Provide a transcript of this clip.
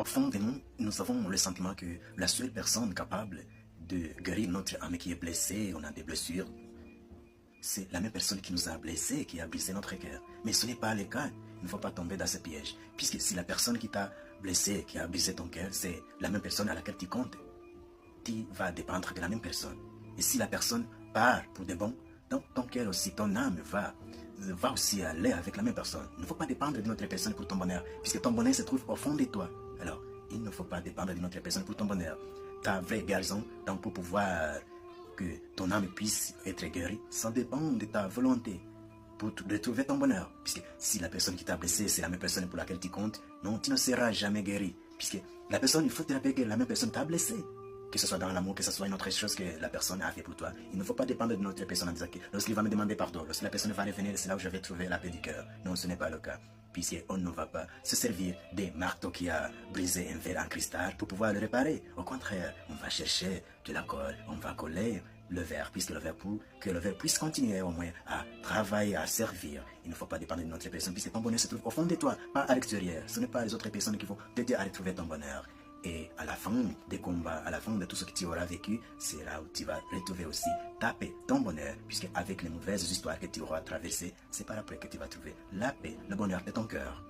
au fond de nous, nous avons le sentiment que la seule personne capable de guérir notre âme qui est blessée, on a des blessures, c'est la même personne qui nous a blessés, qui a brisé notre cœur. Mais ce n'est pas le cas. Il ne faut pas tomber dans ce piège. Puisque si la personne qui t'a blessé, qui a brisé ton cœur, c'est la même personne à laquelle tu comptes, tu vas dépendre de la même personne. Et si la personne part pour de bon, donc ton cœur aussi, ton âme va aussi aller avec la même personne. Il ne faut pas dépendre de notre personne pour ton bonheur, puisque ton bonheur se trouve au fond de toi. Alors, il ne faut pas dépendre de notre personne pour ton bonheur. Ta vraie guérison, donc pour pouvoir que ton âme puisse être guérie, ça dépend de ta volonté pour retrouver ton bonheur. Puisque si la personne qui t'a blessé, c'est la même personne pour laquelle tu comptes, non, tu ne seras jamais guéri. Puisque la personne, il faut te rappeler que la même personne t'a blessé. Que ce soit dans l'amour, que ce soit une autre chose que la personne a fait pour toi. Il ne faut pas dépendre de notre personne en disant que lorsqu'il va me demander pardon, lorsque la personne va revenir, c'est là où je vais trouver la paix du cœur. Non, ce n'est pas le cas. Puisqu'on ne va pas se servir des marteaux qui a brisé un verre en cristal pour pouvoir le réparer. Au contraire, on va chercher de la colle, on va coller le verre, puisque le verre pour que le verre puisse continuer au moins à travailler, à servir. Il ne faut pas dépendre de notre personne, puisque ton bonheur se trouve au fond de toi, pas à l'extérieur. Ce n'est pas les autres personnes qui vont t'aider à retrouver ton bonheur. Et à la fin des combats, à la fin de tout ce que tu auras vécu, c'est là où tu vas retrouver aussi ta paix, ton bonheur, puisque avec les mauvaises histoires que tu auras traversées, c'est par après que tu vas trouver la paix, le bonheur de ton cœur.